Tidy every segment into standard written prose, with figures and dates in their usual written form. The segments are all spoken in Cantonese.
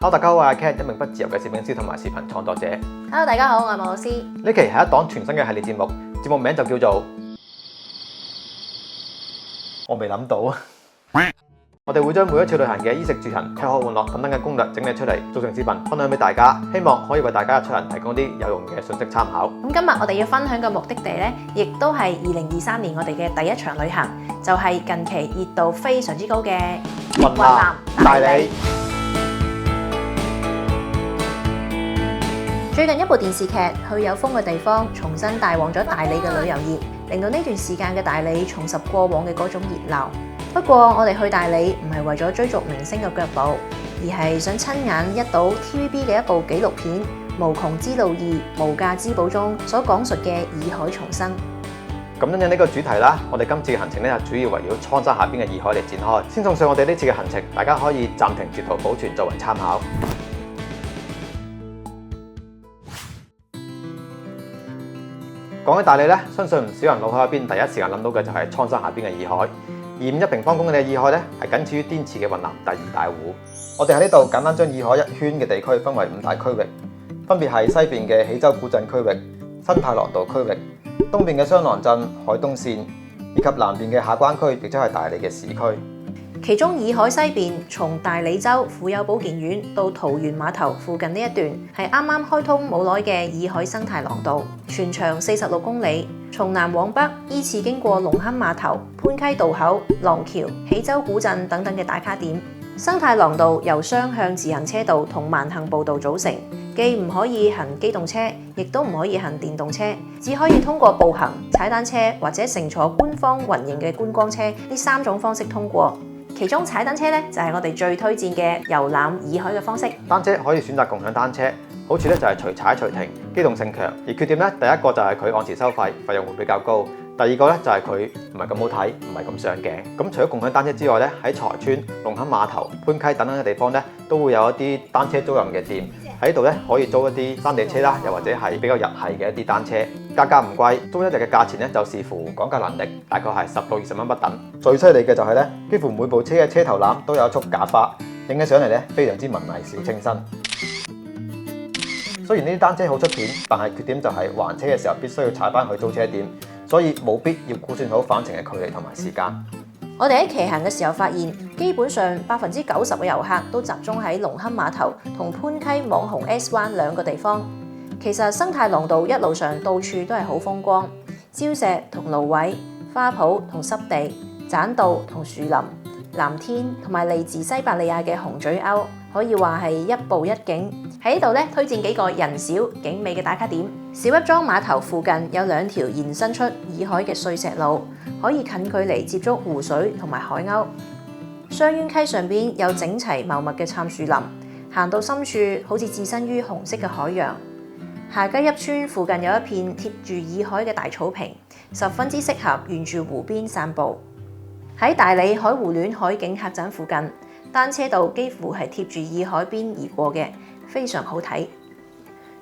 Hello，大家好，我係 Cat， 一名不自由嘅攝影師同埋視頻創作者。Hello， 大家好，我係馬老師。呢期係一檔全新嘅系列節目，節目名就叫做我未諗到。我哋會將每一次旅行嘅衣食住行、吃喝玩樂等等嘅攻略整理出嚟，做成視頻分享俾大家，希望可以為大家嘅出行提供啲有用嘅信息參考。咁今日我哋要分享嘅目的地呢，亦都係2023年我哋嘅第一場旅行，就係近期熱度非常之高嘅雲南大理。最近一部電視劇《去有風嘅地方》重新帶往咗大理嘅旅遊業，令到呢段時間嘅大理重拾過往嘅嗰種熱鬧。不過我哋去大理唔係為咗追逐明星嘅腳步，而係想親眼一睹 TVB 嘅一部紀錄片《無窮之路二無價之寶》中所講述嘅洱海重生。咁因應呢個主題啦，我哋今次嘅行程咧就主要圍繞蒼山下邊嘅洱海嚟展開。先送上我哋呢次嘅行程，大家可以暫停截圖保存作為參考。講起大理咧，相信唔少人腦海入邊第一時間諗到嘅就係蒼山下邊嘅洱海。2.1平方公里嘅洱海咧，係僅次於滇池嘅雲南第二大湖。我哋喺呢度簡單將洱海一圈嘅地區分為5大區域，分別係西邊嘅喜洲古鎮區域、新太廊道區域、東邊嘅雙廊鎮、海東線，以及南邊嘅下關區，亦即係大理嘅市區。其中洱海西邊，從大理州婦幼保健院到桃園碼頭附近呢一段，係啱啱開通冇耐嘅洱海生態廊道，全長46公里，從南往北依次經過龍坑碼頭、潘溪渡口、廊橋、喜洲古鎮等等嘅打卡點。生態廊道由雙向自行車道同慢行步道組成，既唔可以行機動車，亦都唔可以行電動車，只可以通過步行、踩單車或者乘坐官方運營嘅觀光車呢3種方式通過。其中踩單車咧就係我哋最推薦嘅遊覽洱海嘅方式。單車可以選擇共享單車，好處咧就係隨踩隨停，機動性強。而缺點咧，第一個就係佢按時收費，費用會比較高。第二個咧就係佢唔係咁好睇，唔係咁上鏡。咁除咗共享單車之外咧，喺財村、龍坑碼頭、潘溪等等嘅地方咧，都會有一啲單車租賃嘅店。喺度咧可以租一啲山地車啦，又或者係比較日系嘅一啲單車，價格唔貴，租一日嘅價錢咧就視乎講價能力，大概係10到20蚊不等。最犀利嘅就係咧，幾乎每部車嘅車頭籃都有一束假花，影起上嚟咧非常之文藝小清新。雖然呢啲單車好出片，但係缺點就係還車嘅時候必須要踩翻去租車點，所以冇必要估算好返程嘅距離同埋時間。我哋喺騎行嘅時候發現，基本上90%嘅遊客都集中喺龍坑碼頭同潘溪網紅 S 灣兩個地方。其實生態廊道一路上到處都係好風光，礁石同蘆葦、花圃同濕地、棧道同樹林、藍天同埋嚟自西伯利亞嘅紅嘴鷗，可以話係一步一景。喺呢度咧，推薦幾個人少景美嘅打卡點。小粒莊碼頭附近有2條延伸出洱海嘅碎石路，可以近距離接觸湖水同埋海鷗。雙淵溪上邊有整齊茂密嘅杉樹林，行到深處好似置身於紅色嘅海洋。下雞邑村附近有一片貼住洱海嘅大草坪，十分之適合沿住湖邊散步。喺大理海湖戀海景客棧附近，單車道幾乎係貼住洱海邊而過嘅，非常好睇。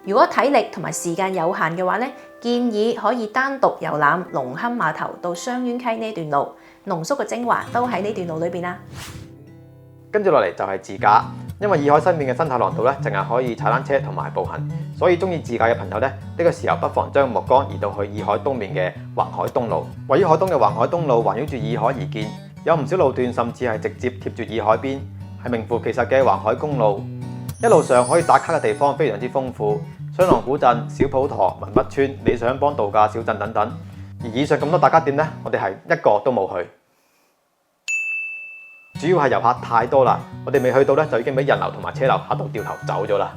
如果體力同埋時間有限嘅話咧，建議可以單獨遊覽龍坑碼頭到雙淵溪呢段路，濃縮嘅精華都喺呢段路裏邊啦。跟住落嚟就係自駕，因為洱海西面嘅生態廊道咧，淨係可以踩單車同埋步行，所以中意自駕嘅朋友咧，呢個時候不妨將目光移到去洱海東面嘅環海東路。位於海東嘅環海東路環繞住洱海而建，有唔少路段甚至係直接貼住洱海邊，係名副其實嘅環海公路。一路上可以打卡嘅地方非常之豐富，雙廊古鎮、小普陀、文北村、理想邦度假小鎮等等。而以上咁多打卡點咧，我哋係一個都冇去。主要係遊客太多啦，我哋未去到咧就已經俾人流同埋車流嚇到掉頭走咗啦。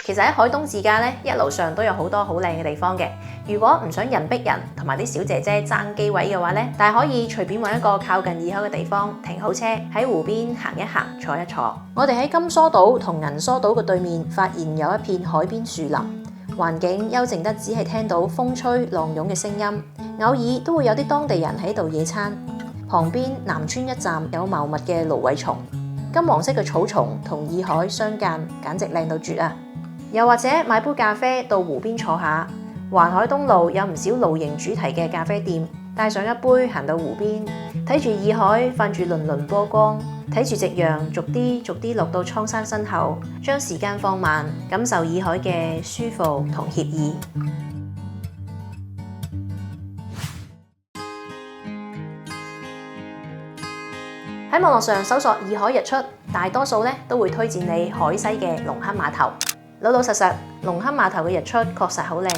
其實喺海東自駕咧，一路上都有好多好靚嘅地方嘅。如果唔想人逼人同埋啲小姐姐爭機位嘅話咧，但係可以隨便揾一個靠近洱海嘅地方停好車，喺湖邊行一行，坐一坐。我哋喺金梭島同銀梭島嘅對面發現有一片海邊樹林，環境幽靜得只係聽到風吹浪湧嘅聲音，偶爾都會有啲當地人喺度野餐。旁邊南村一站有茂密嘅蘆葦叢，金黃色嘅草叢同洱海相間，簡直靚到絕啊！又或者買杯咖啡到湖邊坐下。環海東路有唔少露營主題嘅咖啡店，帶上一杯行到湖邊，睇住洱海泛住粼粼波光，睇住夕陽逐啲逐啲落到蒼山身後，將時間放慢，感受洱海嘅舒服同愜意。喺網絡上搜索洱海日出，大多數咧都會推薦你海西嘅龍坑碼頭。老老實實，龍坑碼頭嘅日出確實好靚，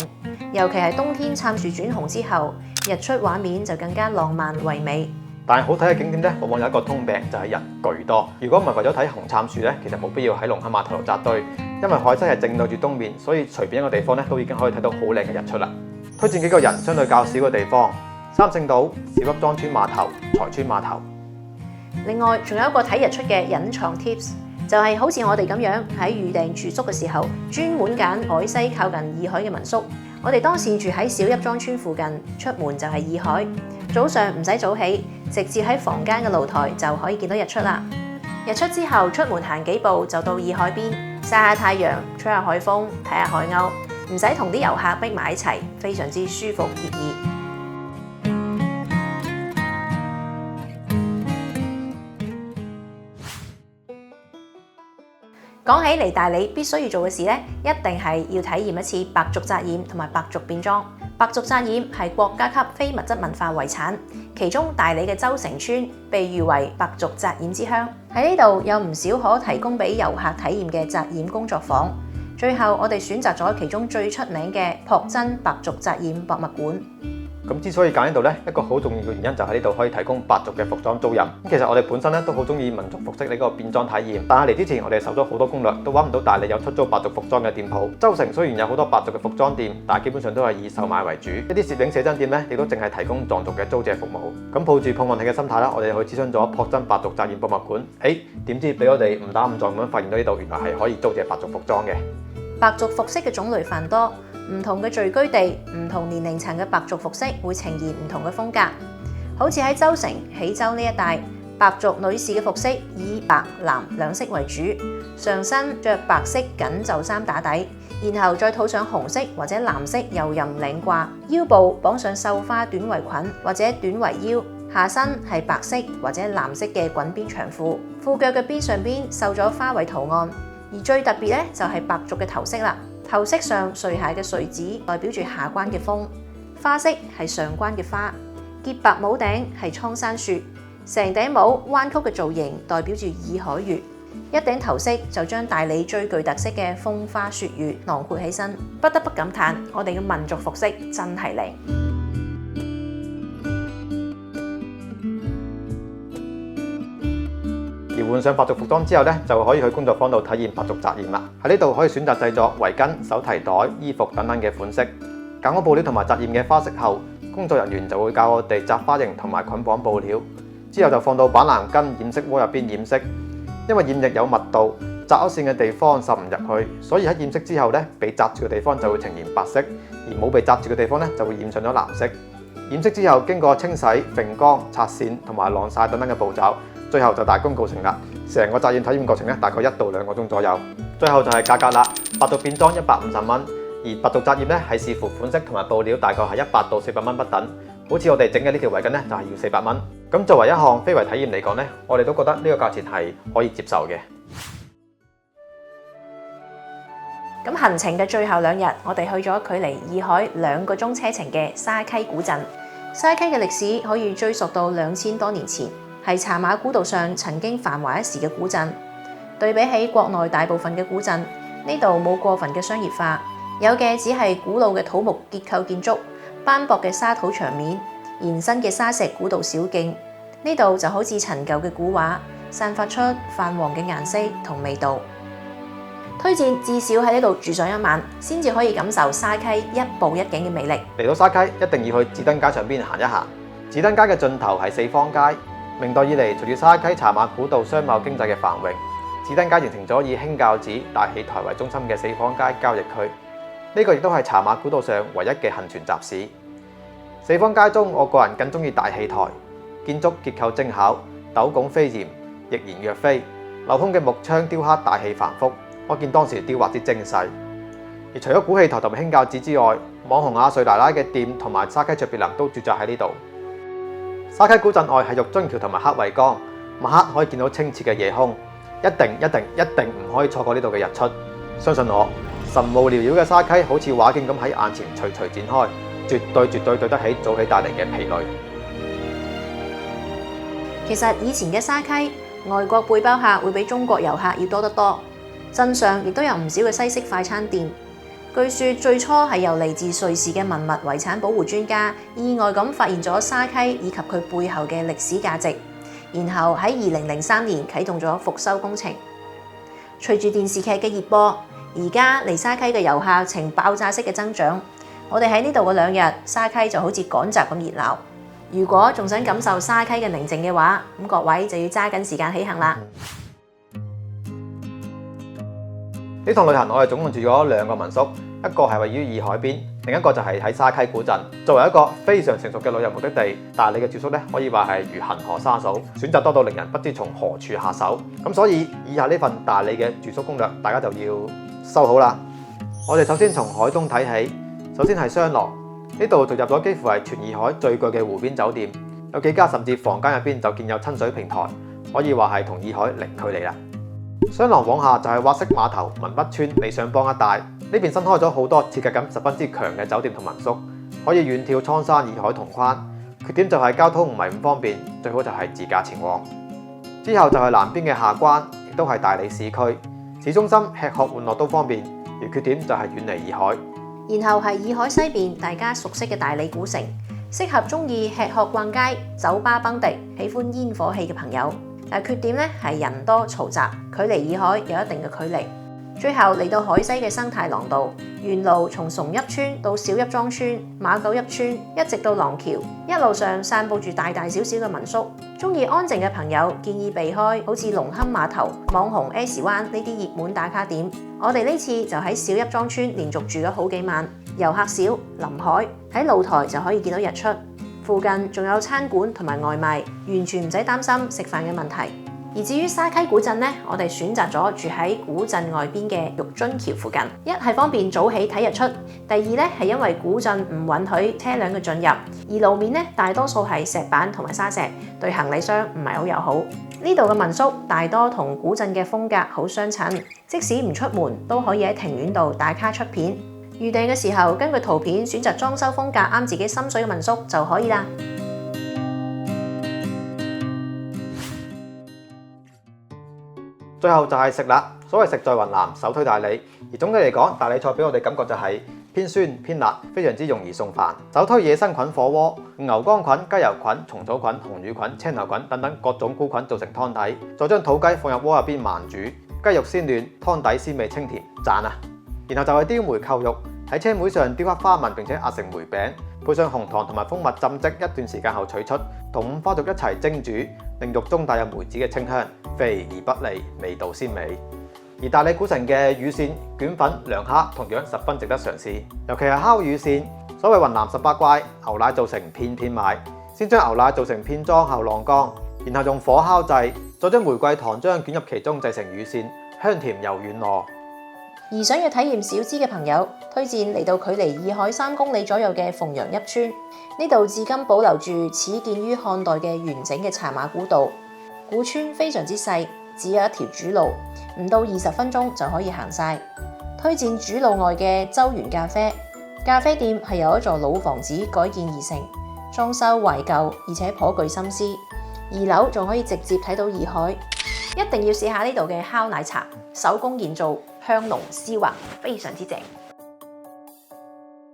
尤其係冬天杉樹轉紅之後，日出畫面就更加浪漫唯美。但係好睇嘅景點咧，往往有一個通病，就係人巨多。如果唔係為咗睇紅杉樹咧，其實冇必要喺龍坑碼頭度紮堆，因為海西係正對住東面，所以隨便一個地方咧都已經可以睇到好靚嘅日出啦。推薦幾個人相對較少嘅地方：三聖島、小粒莊村碼頭、財村碼頭。另外，仲有一個睇日出嘅隱藏 tips。就係好似我哋咁樣喺預訂住宿嘅時候，專門揀海西靠近洱海嘅民宿。我哋當時住喺小邑莊村附近，出門就係洱海。早上唔使早起，直接喺房間嘅露台就可以見到日出啦。日出之後出門行幾步就到洱海邊，曬下太陽，吹下海風，睇下海鷗，唔使同啲遊客逼埋一齊，非常之舒服愜意。講起嚟大理必須要做嘅事咧，一定係要體驗一次白族紮染同埋白族變裝。白族紮染係國家級非物質文化遺產，其中大理嘅洲城村被譽為白族紮染之鄉。喺呢度有唔少可提供俾遊客體驗嘅紮染工作坊。最後我哋選擇咗其中最出名嘅朴真白族紮染博物館。咁之所以揀呢度咧，一個好重要嘅原因就喺呢度可以提供白族嘅服裝租賃。咁其實我哋本身咧都好中意民族服飾呢個變裝體驗，但係嚟之前我哋搜咗好多攻略，都揾唔到大理有出租白族服裝嘅店鋪。洲城雖然有好多白族嘅服裝店，但係基本上都係以售賣為主。一啲攝影寫真店咧，亦都淨係提供藏族嘅租借服務。咁抱住碰運氣嘅心態啦，我哋去諮詢咗朴真白族紮染博物館。點知俾我哋誤打誤撞咁發現到呢度原來係可以租借白族服裝嘅。白族服飾嘅種類繁多，唔同嘅聚居地、唔同年齡層嘅白族服飾會呈現唔同嘅風格。好似喺洲城、喜洲呢一帶，白族女士嘅服飾以白藍兩色為主，上身着白色緊袖衫打底，然後再套上紅色或者藍色柔韌領褂，腰部綁上繡花短圍裙或者短圍腰，下身係白色或者藍色嘅滾邊長褲，褲腳嘅邊上邊繡咗花卉圖案。而最特別咧就係白族嘅頭飾啦，頭飾上垂下嘅穗子代表住下關嘅風，花飾係上關嘅花，潔白帽頂係蒼山雪，成頂帽彎曲嘅造型代表住洱海月，一頂頭飾就將大理最具特色嘅風花雪月囊括起身，不得不感嘆我哋嘅民族服飾真係靚。而換上白族服裝之後咧，就可以去工作坊度體驗白族紮染啦。喺呢度可以選擇製作圍巾、手提袋、衣服等等嘅款式。揀好布料同埋紮染嘅花式後，工作人員就會教我哋紮花型同埋捆綁布料，之後就放到板藍根染色鍋入邊染色。因為染液有密度，紮咗線嘅地方滲唔入去，所以喺染色之後咧，被紮住嘅地方就會呈現白色，而冇被紮住嘅地方咧就會染上咗藍色。染色之後經過清洗、揈乾、拆線同埋晾曬等等嘅步驟。最後就大功告成啦！成個紮染體驗過程咧，大概1到2個鐘左右。最後就係價格啦，白族變裝150蚊，而白族紮染咧係視乎款式同埋布料，大概係100到400蚊不等。好似我哋整嘅呢條圍巾咧，就係要400蚊。咁作為一項非遺體驗嚟講咧，我哋都覺得呢個價錢係可以接受嘅。咁行程嘅最後2日，我哋去咗距離洱海2個鐘車程嘅沙溪古鎮。沙溪嘅歷史可以追溯到2000多年前。係茶馬古道上曾經繁華一時嘅古鎮，對比起國內大部分嘅古鎮，呢度冇過分嘅商業化，有嘅只係古老嘅土木結構建築、斑駁嘅沙土牆面、延伸嘅沙石古道小徑。呢度就好似陳舊嘅古畫，散發出泛黃嘅顏色同味道。推薦至少喺呢度住上1晚，先至可以感受沙溪一步一景嘅魅力。嚟到沙溪一定要去紫燈街上邊行一行。紫燈街嘅盡頭係四方街。明代以嚟，隨住沙溪茶馬古道商貿經濟嘅繁榮，紫燈街形成咗以興教寺、大戲台為中心嘅四方街交易區。呢個亦都係茶馬古道上唯一嘅幸存集市。四方街中，我個人更中意大戲台，建築結構精巧，斗拱飛檐，翼然若飛，鏤空嘅木窗雕刻大氣繁複，可見當時雕畫之精細。而除咗古戲台同埋興教寺之外，網紅阿瑞奶奶嘅店同埋沙溪卓別林都駐紮喺呢度。沙溪古鎮外係玉津橋同埋黑惠江，晚黑可以見到清澈嘅夜空，一定唔可以錯過呢度嘅日出。相信我，神霧繚繞嘅沙溪好似畫卷咁喺眼前徐徐展開，絕對對得起早起帶嚟嘅疲累。其實以前嘅沙溪，外國背包客會比中國遊客要多得多。鎮上亦都有唔少嘅西式快餐店。據說最初係由嚟自瑞士嘅文物遺產保護專家意外咁發現咗沙溪以及佢背後嘅歷史價值，然後喺2003年啟動咗復修工程。隨住電視劇嘅熱播，而家嚟沙溪嘅遊客呈爆炸式嘅增長。我哋喺呢度嘅2日，沙溪就好似趕集咁熱鬧。如果仲想感受沙溪嘅寧靜嘅話，咁各位就要揸緊時間起行啦。呢趟旅行我哋總共住咗2個民宿，一個係位於洱海邊，另一個就係喺沙溪古鎮。作為一個非常成熟嘅旅遊目的地，大理嘅住宿咧可以話係如恆河沙數，選擇多到令人不知從何處下手。咁所以以下呢份大理嘅住宿攻略，大家就要收好啦。我哋首先從海東睇起，首先係雙廊，呢度進入咗幾乎係全洱海最巨嘅湖邊酒店，有幾家甚至房間入邊就建有親水平台，可以話係同洱海零距離啦。雙廊往下就係畫式碼頭、文筆村、理想邦一帶，呢邊新開咗好多設計感十分之強嘅酒店同民宿，可以遠眺蒼山、洱海同寬。缺點就係交通唔係咁方便，最好就係自駕前往。之後就係南邊嘅下關，亦都係大理市區，市中心吃喝玩樂都方便，而缺點就係遠離洱海。然後係洱海西邊大家熟悉嘅大理古城，適合中意吃喝逛街、酒吧蹦迪、喜歡煙火氣嘅朋友。但缺點咧係人多嘈雜，距離洱海有一定嘅距離。最後嚟到海西嘅生態廊道，沿路從崇邑村到小邑莊村、馬九邑村，一直到廊橋，一路上散佈住大大小小嘅民宿。中意安靜嘅朋友建議避開好似龍坑碼頭、網紅 S 灣呢啲熱門打卡點。我哋呢次就喺小邑莊村連續住咗好幾晚，遊客少，臨海，喺露台就可以見到日出。附近仲有餐館同埋外賣，完全唔使擔心食飯嘅問題。而至於沙溪古鎮呢，我哋選擇咗住喺古鎮外邊嘅玉津橋附近，一係方便早起睇日出，第二咧係因為古鎮唔允許車輛嘅進入，而路面咧大多數係石板同埋沙石，對行李箱唔係好友好。呢度嘅民宿大多同古鎮嘅風格好相襯，即使唔出門都可以喺庭院度打卡出片。預訂嘅時候，根據圖片選擇裝修風格啱自己心水嘅民宿就可以啦。最後就係食啦，所謂食在雲南，首推大理。而總體嚟講，大理菜俾我哋感覺就係偏酸偏辣，非常之容易送飯。首推野生菌火鍋，用牛肝菌、雞油菌、蟲草菌、紅乳菌、青頭菌等等各種菇菌做成湯底，再將土雞放入鍋入邊慢煮，雞肉鮮嫩，湯底鮮味清甜，讚啊！然後就係雕梅扣肉，喺青梅上雕刻花紋並且壓成梅餅，配上紅糖同埋蜂蜜浸漬一段時間後取出，同五花肉一齊蒸煮，令肉中帶有梅子嘅清香，肥而不膩，味道鮮美。而大理古城嘅乳扇、卷粉、涼蝦同樣十分值得嘗試，尤其係烤乳扇。所謂雲南18怪，牛奶做成片片賣，先將牛奶做成片裝後晾乾，然後用火烤製，再將玫瑰糖漿捲入其中製成乳扇，香甜又軟糯。而想要體驗小資嘅朋友，推薦嚟到距離洱海3公里左右嘅鳳陽邑村，呢度至今保留住始建於漢代嘅完整嘅茶馬古道。古村非常之細，只有一條主路，唔到20分鐘就可以行晒。推薦主路外嘅周園咖啡，咖啡店係由一座老房子改建而成，裝修懷舊而且頗具心思。2樓仲可以直接睇到洱海，一定要試下呢度嘅烤奶茶，手工現做，香濃絲滑，非常之正。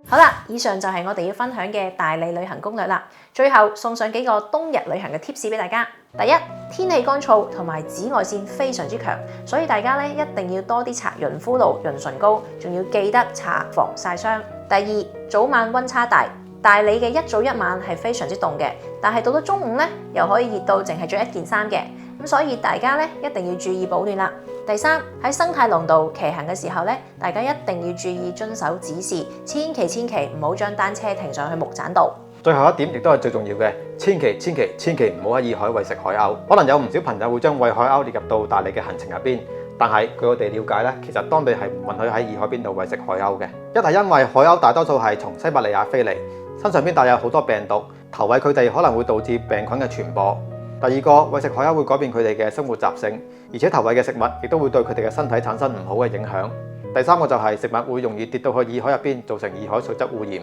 好啦，以上就係我哋要分享嘅大理旅行攻略啦。最後送上幾個冬日旅行嘅 tips 俾大家。第一，天氣乾燥同埋紫外線非常之強，所以大家咧一定要多啲搽潤膚露、潤唇膏，仲要記得搽防曬霜。第二，早晚溫差大，大理嘅一早一晚係非常之凍嘅，但係到咗中午咧又可以熱到淨係着1件衫嘅，咁所以大家咧一定要注意保暖啦。第三，喺生態廊道騎行嘅時候咧，大家一定要注意遵守指示，千祈唔好將單車停上去木棧道。最後一點亦都係最重要嘅，千祈唔好喺洱海餵食海鷗。可能有唔少朋友會將餵海鷗列入到大理嘅行程入邊，但係據我哋了解咧，其實當地係唔允許喺洱海邊度餵食海鷗嘅。一係因為海鷗大多數係從西伯利亞飛嚟，身上邊帶有好多病毒，投餵佢哋可能會導致病菌嘅傳播。第二個，餵食海鷗會改變佢哋嘅生活習性，而且投餵嘅食物亦都會對佢哋嘅身體產生唔好嘅影響。第三個就係食物會容易跌到去耳海入邊，造成耳海水質污染。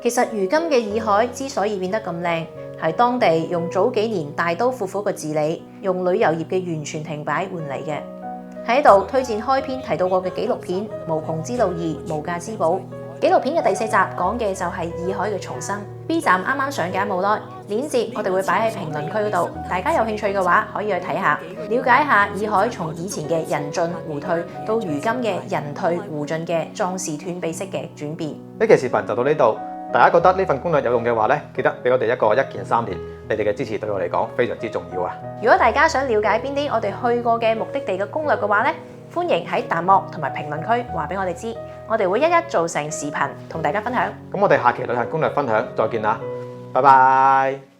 其實如今嘅耳海之所以變得咁靚，係當地用早幾年大刀闊斧嘅治理，用旅遊業嘅完全停擺換嚟嘅。喺度推薦開篇提到過嘅紀錄片《無窮之路2無價之寶》。紀錄片嘅第4集講嘅就係耳海嘅重生。B 站啱啱上架冇耐，鏈接我哋會擺喺評論區嗰度，大家有興趣嘅話可以去睇下，了解下耳海從以前嘅人進湖退到如今嘅人退湖進嘅壯士斷臂式嘅轉變。呢期視頻就到呢度，大家覺得呢份攻略有用嘅話呢，記得俾我哋一個一鍵3連，你哋嘅支持對我嚟講非常之重要啊！如果大家想了解邊啲我哋去過嘅目的地嘅攻略嘅話呢，歡迎喺彈幕同埋評論區話俾我哋知，我哋會一一做成視頻同大家分享。咁我哋下期旅行攻略分享再見啦，拜拜。